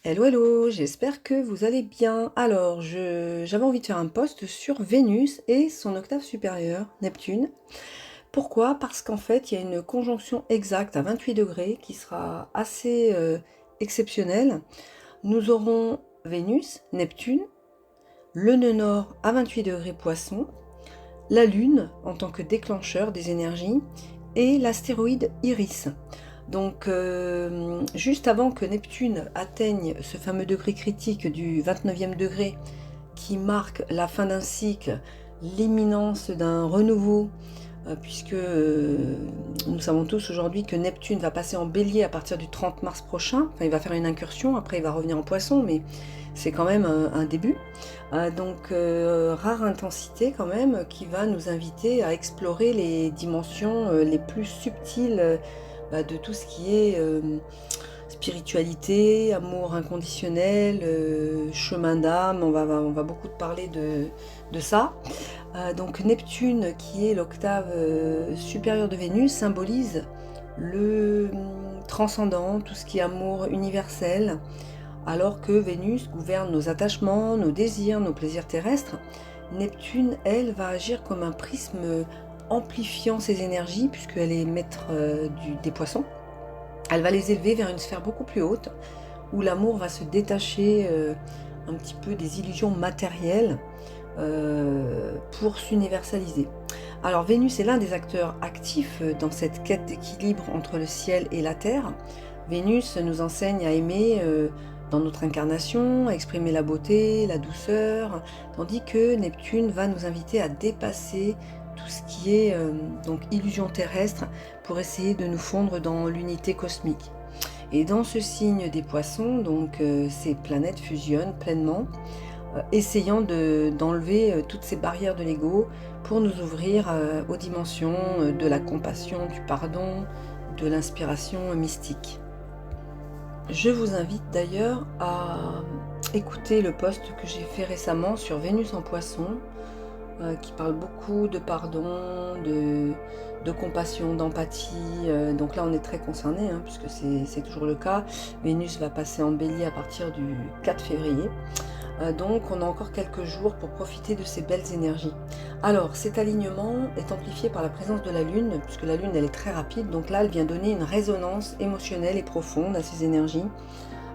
Hello, hello, j'espère que vous allez bien. Alors, j'avais envie de faire un post sur Vénus et son octave supérieure, Neptune. Pourquoi? Parce qu'en fait, il y a une conjonction exacte à 28 degrés qui sera assez exceptionnelle. Nous aurons Vénus, Neptune, le nœud nord à 28 degrés Poisson, la Lune en tant que déclencheur des énergies et l'astéroïde Iris. Donc, juste avant que Neptune atteigne ce fameux degré critique du 29e degré qui marque la fin d'un cycle, l'imminence d'un renouveau, puisque nous savons tous aujourd'hui que Neptune va passer en bélier à partir du 30 mars prochain. Enfin, il va faire une incursion, après il va revenir en poisson, mais c'est quand même un début. Donc, rare intensité quand même, qui va nous inviter à explorer les dimensions les plus subtiles de tout ce qui est spiritualité, amour inconditionnel, chemin d'âme. On va beaucoup parler de ça. Donc Neptune, qui est l'octave supérieure de Vénus, symbolise le transcendant, tout ce qui est amour universel, alors que Vénus gouverne nos attachements, nos désirs, nos plaisirs terrestres. Neptune, elle, va agir comme un prisme amplifiant ses énergies, puisqu'elle est maître des poissons. Elle va les élever vers une sphère beaucoup plus haute, où l'amour va se détacher un petit peu des illusions matérielles pour s'universaliser. Alors Vénus est l'un des acteurs actifs dans cette quête d'équilibre entre le ciel et la terre. Vénus nous enseigne à aimer dans notre incarnation, à exprimer la beauté, la douceur, tandis que Neptune va nous inviter à dépasser tout ce qui est donc illusion terrestre pour essayer de nous fondre dans l'unité cosmique. Et dans ce signe des poissons, donc ces planètes fusionnent pleinement, essayant d'enlever toutes ces barrières de l'ego pour nous ouvrir aux dimensions de la compassion, du pardon, de l'inspiration mystique. Je vous invite d'ailleurs à écouter le post que j'ai fait récemment sur Vénus en Poisson, qui parle beaucoup de pardon, de compassion, d'empathie. Donc là, on est très concerné, puisque c'est toujours le cas. Vénus va passer en bélier à partir du 4 février. Donc on a encore quelques jours pour profiter de ces belles énergies. Alors cet alignement est amplifié par la présence de la Lune, puisque la Lune elle est très rapide, donc là elle vient donner une résonance émotionnelle et profonde à ces énergies.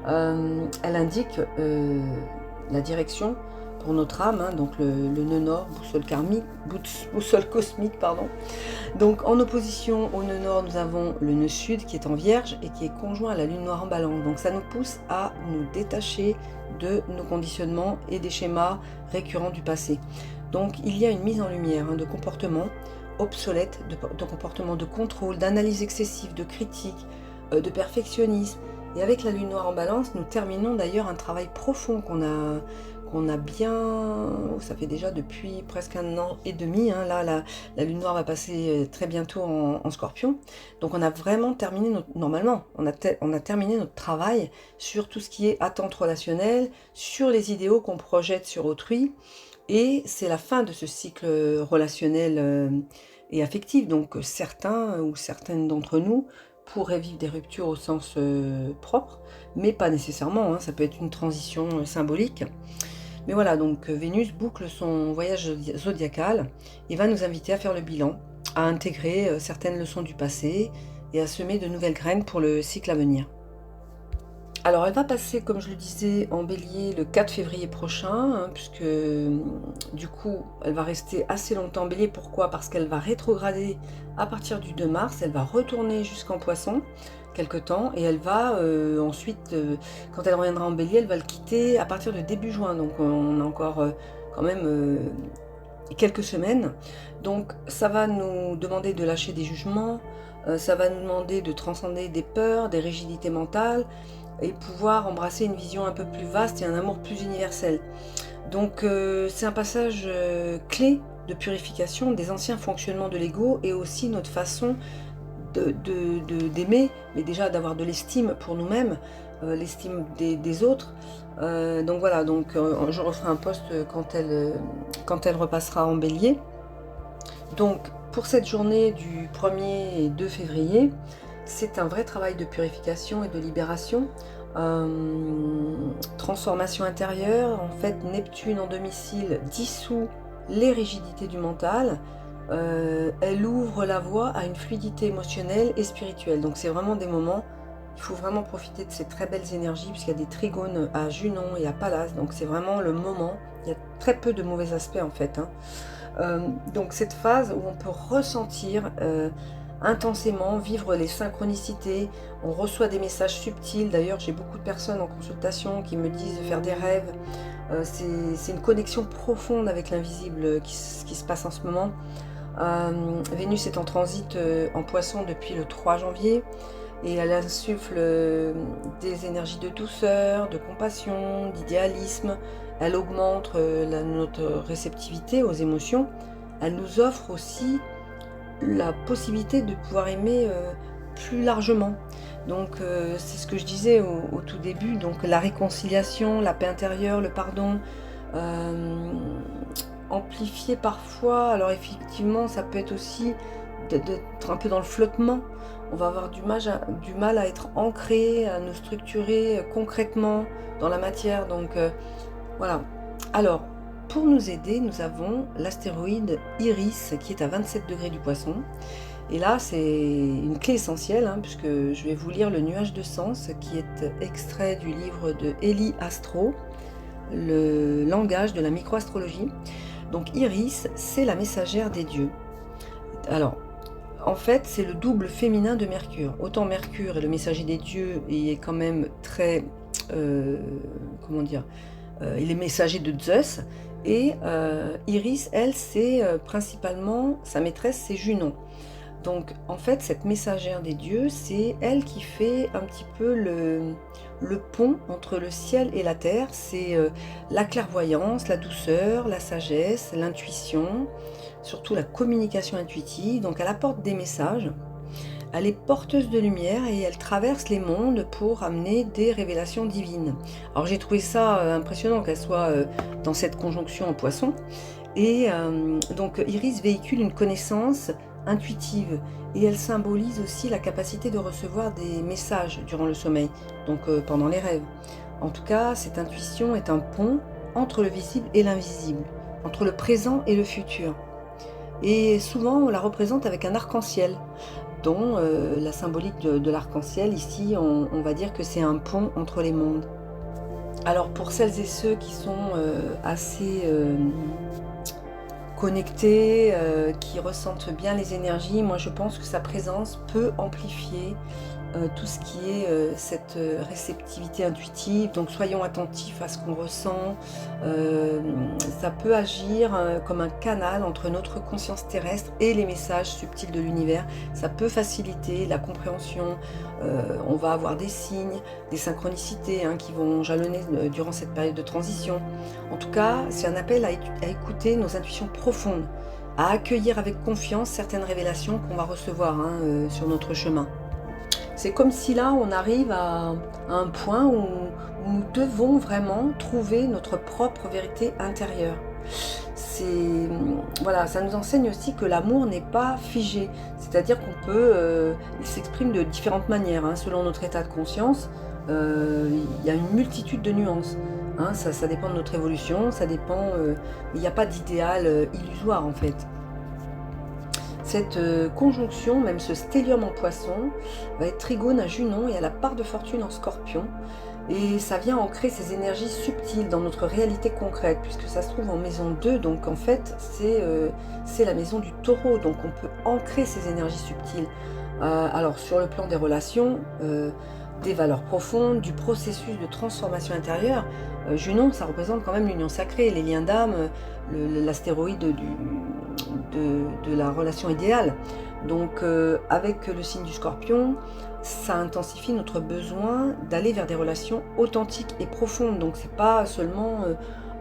Elle indique la direction pour notre âme, donc le nœud nord, boussole cosmique, pardon. Donc en opposition au nœud nord, nous avons le nœud sud qui est en Vierge et qui est conjoint à la lune noire en Balance. Donc ça nous pousse à nous détacher de nos conditionnements et des schémas récurrents du passé. Donc il y a une mise en lumière de comportements obsolètes, de comportements de contrôle, d'analyse excessive, de critique, de perfectionnisme. Et avec la lune noire en Balance, nous terminons d'ailleurs un travail profond qu'on a bien, ça fait déjà depuis presque 1 an et demi, là la lune noire va passer très bientôt en Scorpion, donc on a vraiment terminé normalement, on a terminé notre travail sur tout ce qui est attente relationnelle, sur les idéaux qu'on projette sur autrui, et c'est la fin de ce cycle relationnel et affectif, donc certains ou certaines d'entre nous pourraient vivre des ruptures au sens propre, mais pas nécessairement, ça peut être une transition symbolique. Mais voilà, donc Vénus boucle son voyage zodiacal et va nous inviter à faire le bilan, à intégrer certaines leçons du passé et à semer de nouvelles graines pour le cycle à venir. Alors elle va passer, comme je le disais, en bélier le 4 février prochain, puisque du coup elle va rester assez longtemps en bélier. Pourquoi? Parce qu'elle va rétrograder à partir du 2 mars, elle va retourner jusqu'en poisson quelque temps, et elle va ensuite, quand elle reviendra en bélier, elle va le quitter à partir de début juin, donc on a encore quand même quelques semaines. Donc ça va nous demander de lâcher des jugements, ça va nous demander de transcender des peurs, des rigidités mentales, et pouvoir embrasser une vision un peu plus vaste et un amour plus universel. Donc c'est un passage clé de purification des anciens fonctionnements de l'ego, et aussi notre façon d'aimer, mais déjà d'avoir de l'estime pour nous-mêmes, l'estime des autres. Donc voilà, donc je referai un post quand elle repassera en bélier. Donc pour cette journée du 1er et 2 février, c'est un vrai travail de purification et de libération. transformation intérieure. En fait, Neptune en domicile dissout les rigidités du mental. Elle ouvre la voie à une fluidité émotionnelle et spirituelle. Donc c'est vraiment des moments, il faut vraiment profiter de ces très belles énergies, puisqu'il y a des trigones à Junon et à Pallas, donc c'est vraiment le moment. Il y a très peu de mauvais aspects en fait, donc cette phase où on peut ressentir intensément, vivre les synchronicités, on reçoit des messages subtils. D'ailleurs, j'ai beaucoup de personnes en consultation qui me disent de faire des rêves. C'est une connexion profonde avec l'invisible qui se passe en ce moment. Vénus est en transit en Poisson depuis le 3 janvier et elle insuffle des énergies de douceur, de compassion, d'idéalisme. Elle augmente notre réceptivité aux émotions. Elle nous offre aussi la possibilité de pouvoir aimer plus largement. Donc c'est ce que je disais au tout début, donc la réconciliation, la paix intérieure, le pardon, amplifié parfois. Alors effectivement, ça peut être aussi d'être un peu dans le flottement. On va avoir du mal à être ancré, à nous structurer concrètement dans la matière. Donc voilà. Alors, pour nous aider, nous avons l'astéroïde Iris qui est à 27 degrés du Poisson. Et là, c'est une clé essentielle, puisque je vais vous lire le nuage de sens, qui est extrait du livre de Eli Astro, le langage de la microastrologie. Donc Iris, c'est la messagère des dieux. Alors, en fait, c'est le double féminin de Mercure. Autant Mercure est le messager des dieux, et est quand même très... comment dire, il est messager de Zeus. Et Iris, elle, c'est principalement, sa maîtresse, c'est Junon. Donc, en fait, cette messagère des dieux, c'est elle qui fait un petit peu le pont entre le ciel et la terre. C'est la clairvoyance, la douceur, la sagesse, l'intuition, surtout la communication intuitive. Donc, elle apporte des messages. Elle est porteuse de lumière et elle traverse les mondes pour amener des révélations divines. Alors j'ai trouvé ça impressionnant qu'elle soit dans cette conjonction en Poisson. Et donc Iris véhicule une connaissance intuitive et elle symbolise aussi la capacité de recevoir des messages durant le sommeil, donc pendant les rêves. En tout cas, cette intuition est un pont entre le visible et l'invisible, entre le présent et le futur. Et souvent, on la représente avec un arc-en-ciel, dont la symbolique de l'arc-en-ciel, ici, on va dire que c'est un pont entre les mondes. Alors, pour celles et ceux qui sont assez connectés, qui ressentent bien les énergies, moi je pense que sa présence peut amplifier tout ce qui est cette réceptivité intuitive. Donc soyons attentifs à ce qu'on ressent. Ça peut agir comme un canal entre notre conscience terrestre et les messages subtils de l'univers. Ça peut faciliter la compréhension. On va avoir des signes, des synchronicités qui vont jalonner durant cette période de transition. En tout cas, c'est un appel à écouter nos intuitions profondes, à accueillir avec confiance certaines révélations qu'on va recevoir sur notre chemin. C'est comme si là, on arrive à un point où nous devons vraiment trouver notre propre vérité intérieure. Voilà, ça nous enseigne aussi que l'amour n'est pas figé. C'est-à-dire qu'on peut, il s'exprime de différentes manières, selon notre état de conscience. Il y a une multitude de nuances. Ça dépend de notre évolution, ça dépend. Il n'y a pas d'idéal illusoire en fait. Cette conjonction, même ce stellium en Poisson, va être trigone à Junon et à la part de fortune en Scorpion. Et ça vient ancrer ces énergies subtiles dans notre réalité concrète, puisque ça se trouve en maison 2, donc en fait c'est la maison du Taureau, donc on peut ancrer ces énergies subtiles. Alors sur le plan des relations, des valeurs profondes, du processus de transformation intérieure, Junon, ça représente quand même l'union sacrée, les liens d'âme, l'astéroïde de la relation idéale. Donc avec le signe du Scorpion, ça intensifie notre besoin d'aller vers des relations authentiques et profondes. Donc c'est pas seulement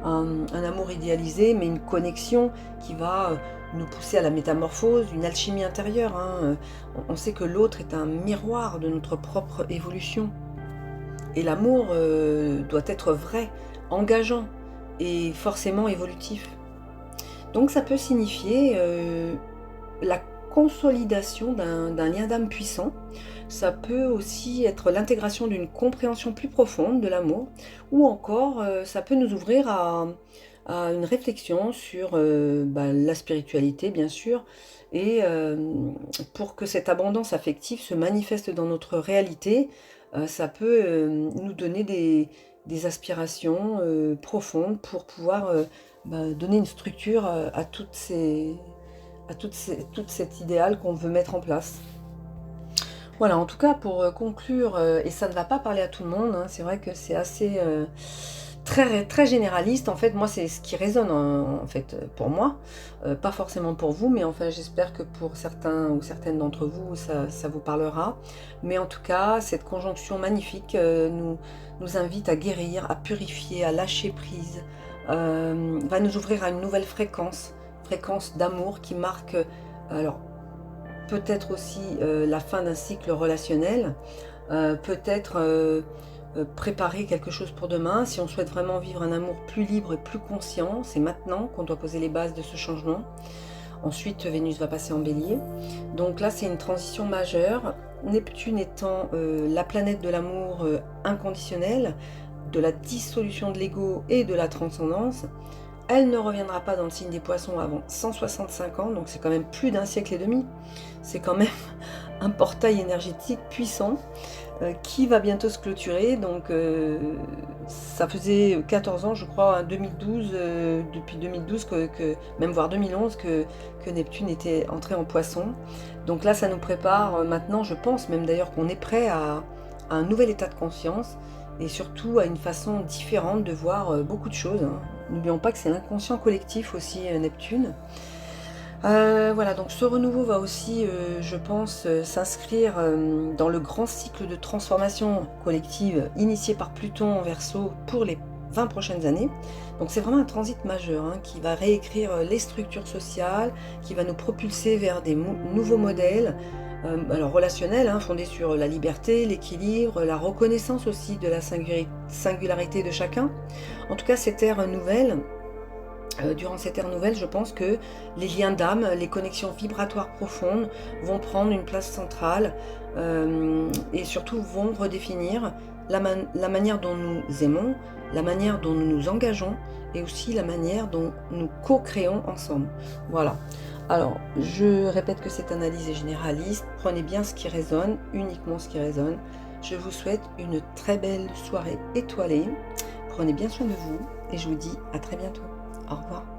un amour idéalisé, mais une connexion qui va nous pousser à la métamorphose, une alchimie intérieure. On sait que l'autre est un miroir de notre propre évolution. Et l'amour doit être vrai, engageant et forcément évolutif. Donc ça peut signifier la consolidation d'un lien d'âme puissant. Ça peut aussi être l'intégration d'une compréhension plus profonde de l'amour, ou encore ça peut nous ouvrir à une réflexion sur la spiritualité, bien sûr, et pour que cette abondance affective se manifeste dans notre réalité, ça peut nous donner des aspirations profondes pour pouvoir donner une structure toute cet idéal qu'on veut mettre en place. Voilà, en tout cas, pour conclure, et ça ne va pas parler à tout le monde, hein, c'est vrai que c'est assez très généraliste. En fait, moi, c'est ce qui résonne en fait pour moi, pas forcément pour vous, mais enfin, j'espère que pour certains ou certaines d'entre vous, ça vous parlera. Mais en tout cas, cette conjonction magnifique nous invite à guérir, à purifier, à lâcher prise, va nous ouvrir à une nouvelle fréquence d'amour qui marque, alors peut-être aussi la fin d'un cycle relationnel, peut-être préparer quelque chose pour demain. Si on souhaite vraiment vivre un amour plus libre et plus conscient, c'est maintenant qu'on doit poser les bases de ce changement. Ensuite, Vénus va passer en Bélier. Donc là, c'est une transition majeure. Neptune étant la planète de l'amour inconditionnel, de la dissolution de l'ego et de la transcendance. Elle ne reviendra pas dans le signe des Poissons avant 165 ans, donc c'est quand même plus d'un siècle et demi. C'est quand même un portail énergétique puissant qui va bientôt se clôturer. Donc ça faisait 14 ans, je crois, 2012, depuis 2012, même voire 2011, que Neptune était entré en Poisson. Donc là, ça nous prépare maintenant, je pense même d'ailleurs qu'on est prêt à un nouvel état de conscience, et surtout à une façon différente de voir beaucoup de choses, hein. N'oublions pas que c'est l'inconscient collectif aussi, Neptune. Voilà, donc ce renouveau va aussi, je pense, s'inscrire dans le grand cycle de transformation collective initié par Pluton en Verseau pour les 20 prochaines années. Donc c'est vraiment un transit majeur, hein, qui va réécrire les structures sociales, qui va nous propulser vers des nouveaux modèles, alors relationnels, hein, fondés sur la liberté, l'équilibre, la reconnaissance aussi de la singularité de chacun. En tout cas, cette ère nouvelle, durant cette ère nouvelle, je pense que les liens d'âme, les connexions vibratoires profondes vont prendre une place centrale, et surtout vont redéfinir la manière dont nous aimons, la manière dont nous nous engageons, et aussi la manière dont nous co-créons ensemble. Voilà. Alors, je répète que cette analyse est généraliste. Prenez bien ce qui résonne, uniquement ce qui résonne. Je vous souhaite une très belle soirée étoilée. Prenez bien soin de vous et je vous dis à très bientôt. Au revoir.